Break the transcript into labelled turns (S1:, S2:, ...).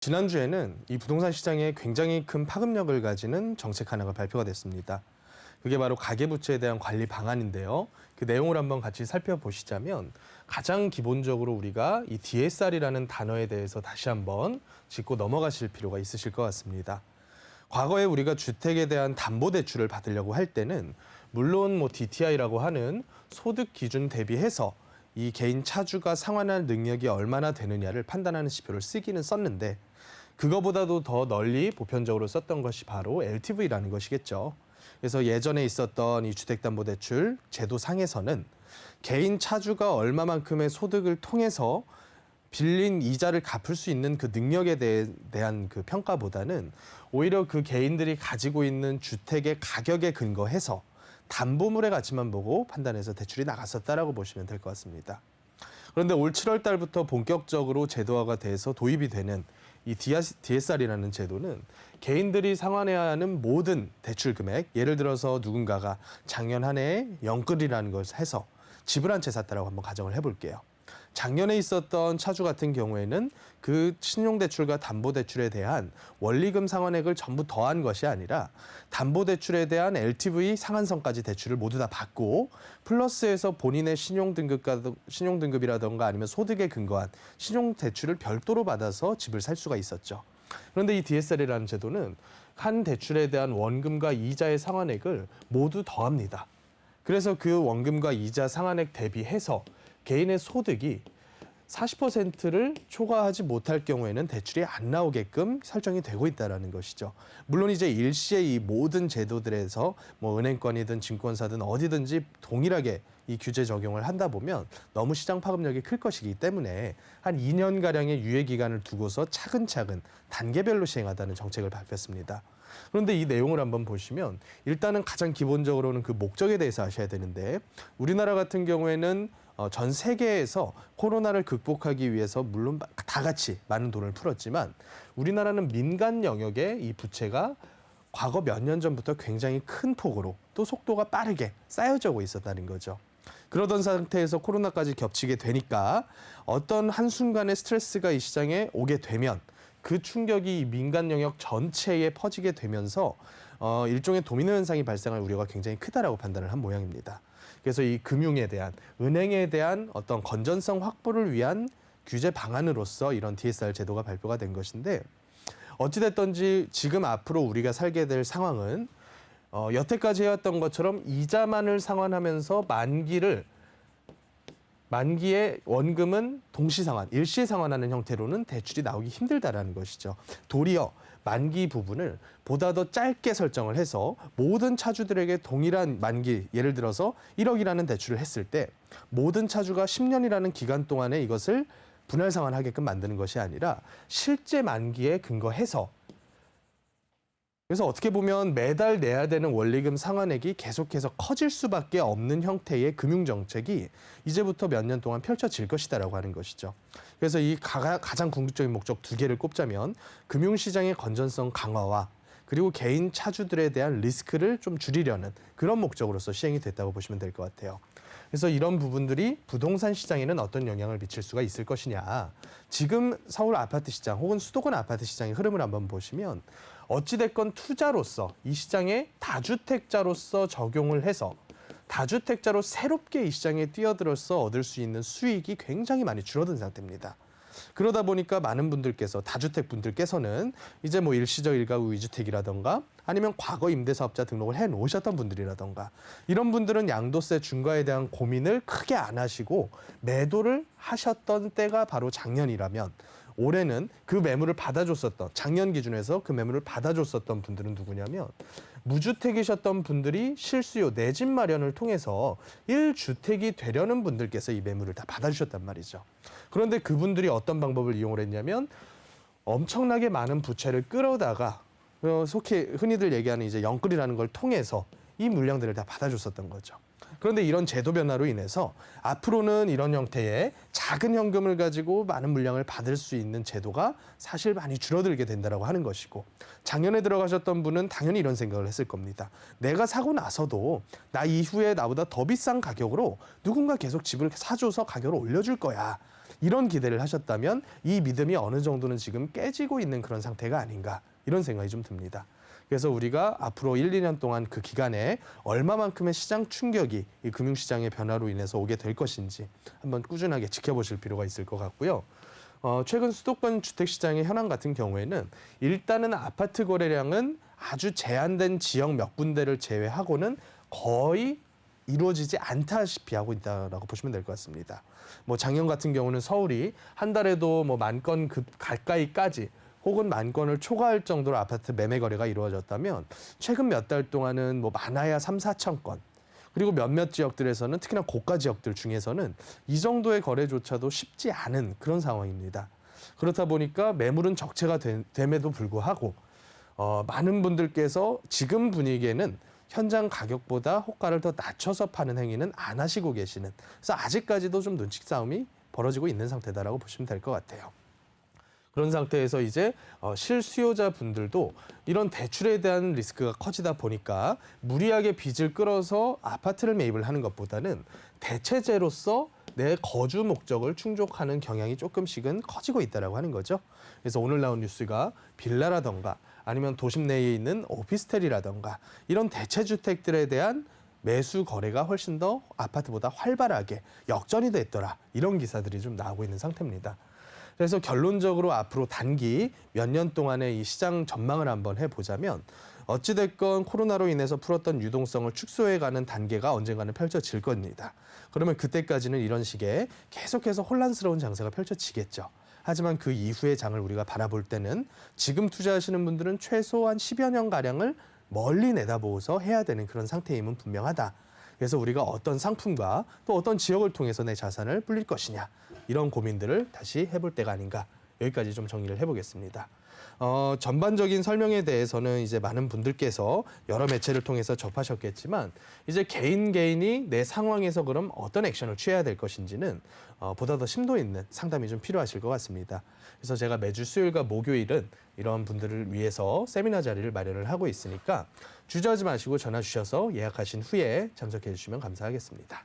S1: 지난주에는 이 부동산 시장에 굉장히 큰 파급력을 가지는 정책 하나가 발표가 됐습니다. 그게 바로 가계부채에 대한 관리 방안인데요. 그 내용을 한번 같이 살펴보시자면 가장 기본적으로 우리가 이 DSR이라는 단어에 대해서 다시 한번 짚고 넘어가실 필요가 있으실 것 같습니다. 과거에 우리가 주택에 대한 담보대출을 받으려고 할 때는 물론 DTI라고 하는 소득 기준 대비해서 이 개인 차주가 상환할 능력이 얼마나 되느냐를 판단하는 지표를 쓰기는 썼는데 그거보다도 더 널리 보편적으로 썼던 것이 바로 LTV라는 것이겠죠. 그래서 예전에 있었던 이 주택담보대출 제도상에서는 개인 차주가 얼마만큼의 소득을 통해서 빌린 이자를 갚을 수 있는 그 능력에 대한 그 평가보다는 오히려 그 개인들이 가지고 있는 주택의 가격에 근거해서 담보물의 가치만 보고 판단해서 대출이 나갔었다라고 보시면 될 것 같습니다. 그런데 올 7월 달부터 본격적으로 제도화가 돼서 도입이 되는 이 DSR이라는 제도는 개인들이 상환해야 하는 모든 대출 금액, 예를 들어서 누군가가 작년 한 해에 영끌이라는 것을 해서 집을 한 채 샀다라고 한번 가정을 해볼게요. 작년에 있었던 차주 같은 경우에는 그 신용대출과 담보대출에 대한 원리금 상환액을 전부 더한 것이 아니라 담보대출에 대한 LTV 상한선까지 대출을 모두 다 받고 플러스해서 본인의 신용등급이라던가 아니면 소득에 근거한 신용대출을 별도로 받아서 집을 살 수가 있었죠. 그런데 이 DSR이라는 제도는 한 대출에 대한 원금과 이자의 상환액을 모두 더합니다. 그래서 그 원금과 이자 상환액 대비해서 개인의 소득이 40%를 초과하지 못할 경우에는 대출이 안 나오게끔 설정이 되고 있다는 것이죠. 물론 이제 일시에 이 모든 제도들에서 은행권이든 증권사든 어디든지 동일하게 이 규제 적용을 한다 보면 너무 시장 파급력이 클 것이기 때문에 한 2년가량의 유예 기간을 두고서 차근차근 단계별로 시행하다는 정책을 발표했습니다. 그런데 이 내용을 한번 보시면 일단은 가장 기본적으로는 그 목적에 대해서 아셔야 되는데 우리나라 같은 경우에는 전 세계에서 코로나를 극복하기 위해서 물론 다 같이 많은 돈을 풀었지만 우리나라는 민간 영역에 이 부채가 과거 몇 년 전부터 굉장히 큰 폭으로 또 속도가 빠르게 쌓여지고 있었다는 거죠. 그러던 상태에서 코로나까지 겹치게 되니까 어떤 한순간의 스트레스가 이 시장에 오게 되면 그 충격이 민간 영역 전체에 퍼지게 되면서 일종의 도미노 현상이 발생할 우려가 굉장히 크다라고 판단을 한 모양입니다. 그래서 이 금융에 대한, 은행에 대한 어떤 건전성 확보를 위한 규제 방안으로서 이런 DSR 제도가 발표가 된 것인데 어찌됐든지 지금 앞으로 우리가 살게 될 상황은 여태까지 해왔던 것처럼 이자만을 상환하면서 만기의 원금은 동시 상환, 일시 상환하는 형태로는 대출이 나오기 힘들다라는 것이죠. 도리어 만기 부분을 보다 더 짧게 설정을 해서 모든 차주들에게 동일한 만기, 예를 들어서 1억이라는 대출을 했을 때 모든 차주가 10년이라는 기간 동안에 이것을 분할 상환하게끔 만드는 것이 아니라 실제 만기에 근거해서 그래서 어떻게 보면 매달 내야 되는 원리금 상환액이 계속해서 커질 수밖에 없는 형태의 금융정책이 이제부터 몇 년 동안 펼쳐질 것이다라고 하는 것이죠. 그래서 이 가장 궁극적인 목적 두 개를 꼽자면 금융시장의 건전성 강화와 그리고 개인 차주들에 대한 리스크를 좀 줄이려는 그런 목적으로서 시행이 됐다고 보시면 될 것 같아요. 그래서 이런 부분들이 부동산 시장에는 어떤 영향을 미칠 수가 있을 것이냐. 지금 서울 아파트 시장 혹은 수도권 아파트 시장의 흐름을 한번 보시면 어찌됐건 투자로서 이 시장에 다주택자로서 적용을 해서 다주택자로 새롭게 이 시장에 뛰어들어서 얻을 수 있는 수익이 굉장히 많이 줄어든 상태입니다. 그러다 보니까 많은 분들께서 다주택 분들께서는 이제 일시적 일가구 위주택이라던가 아니면 과거 임대사업자 등록을 해 놓으셨던 분들이라던가 이런 분들은 양도세 중과에 대한 고민을 크게 안 하시고 매도를 하셨던 때가 바로 작년이라면 올해는 그 매물을 받아줬었던 작년 기준에서 그 매물을 받아줬었던 분들은 누구냐면 무주택이셨던 분들이 실수요 내 집 마련을 통해서 1주택이 되려는 분들께서 이 매물을 다 받아주셨단 말이죠. 그런데 그분들이 어떤 방법을 이용을 했냐면 엄청나게 많은 부채를 끌어다가 속히 흔히들 얘기하는 이제 영끌이라는 걸 통해서 이 물량들을 다 받아줬었던 거죠. 그런데 이런 제도 변화로 인해서 앞으로는 이런 형태의 작은 현금을 가지고 많은 물량을 받을 수 있는 제도가 사실 많이 줄어들게 된다고 하는 것이고 작년에 들어가셨던 분은 당연히 이런 생각을 했을 겁니다. 내가 사고 나서도 나 이후에 나보다 더 비싼 가격으로 누군가 계속 집을 사줘서 가격을 올려줄 거야. 이런 기대를 하셨다면 이 믿음이 어느 정도는 지금 깨지고 있는 그런 상태가 아닌가 이런 생각이 좀 듭니다. 그래서 우리가 앞으로 1, 2년 동안 그 기간에 얼마만큼의 시장 충격이 이 금융시장의 변화로 인해서 오게 될 것인지 한번 꾸준하게 지켜보실 필요가 있을 것 같고요. 최근 수도권 주택시장의 현황 같은 경우에는 일단은 아파트 거래량은 아주 제한된 지역 몇 군데를 제외하고는 거의 이루어지지 않다시피 하고 있다라고 보시면 될 것 같습니다. 뭐 작년 같은 경우는 서울이 한 달에도 뭐 10,000건 가까이까지 혹은 10,000건을 초과할 정도로 아파트 매매 거래가 이루어졌다면 최근 몇 달 동안은 뭐 많아야 3,000~4,000 건 그리고 몇몇 지역들에서는 특히나 고가 지역들 중에서는 이 정도의 거래조차도 쉽지 않은 그런 상황입니다. 그렇다 보니까 매물은 적체가 됨에도 불구하고 많은 분들께서 지금 분위기에는 현장 가격보다 호가를 더 낮춰서 파는 행위는 안 하시고 계시는 그래서 아직까지도 좀 눈치 싸움이 벌어지고 있는 상태다라고 보시면 될 것 같아요. 그런 상태에서 이제 실수요자 분들도 이런 대출에 대한 리스크가 커지다 보니까 무리하게 빚을 끌어서 아파트를 매입을 하는 것보다는 대체제로서 내 거주 목적을 충족하는 경향이 조금씩은 커지고 있다라고 하는 거죠. 그래서 오늘 나온 뉴스가 빌라라던가 아니면 도심 내에 있는 오피스텔이라던가 이런 대체주택들에 대한 매수 거래가 훨씬 더 아파트보다 활발하게 역전이 됐더라. 이런 기사들이 좀 나오고 있는 상태입니다. 그래서 결론적으로 앞으로 단기 몇 년 동안의 이 시장 전망을 한번 해보자면 어찌됐건 코로나로 인해서 풀었던 유동성을 축소해가는 단계가 언젠가는 펼쳐질 겁니다. 그러면 그때까지는 이런 식의 계속해서 혼란스러운 장세가 펼쳐지겠죠. 하지만 그 이후의 장을 우리가 바라볼 때는 지금 투자하시는 분들은 최소한 10여 년가량을 멀리 내다보고서 해야 되는 그런 상태임은 분명하다. 그래서 우리가 어떤 상품과 또 어떤 지역을 통해서 내 자산을 불릴 것이냐 이런 고민들을 다시 해볼 때가 아닌가 여기까지 좀 정리를 해보겠습니다. 전반적인 설명에 대해서는 이제 많은 분들께서 여러 매체를 통해서 접하셨겠지만 이제 개인이 내 상황에서 그럼 어떤 액션을 취해야 될 것인지는 보다 더 심도 있는 상담이 좀 필요하실 것 같습니다. 그래서 제가 매주 수요일과 목요일은 이런 분들을 위해서 세미나 자리를 마련을 하고 있으니까 주저하지 마시고 전화 주셔서 예약하신 후에 참석해 주시면 감사하겠습니다.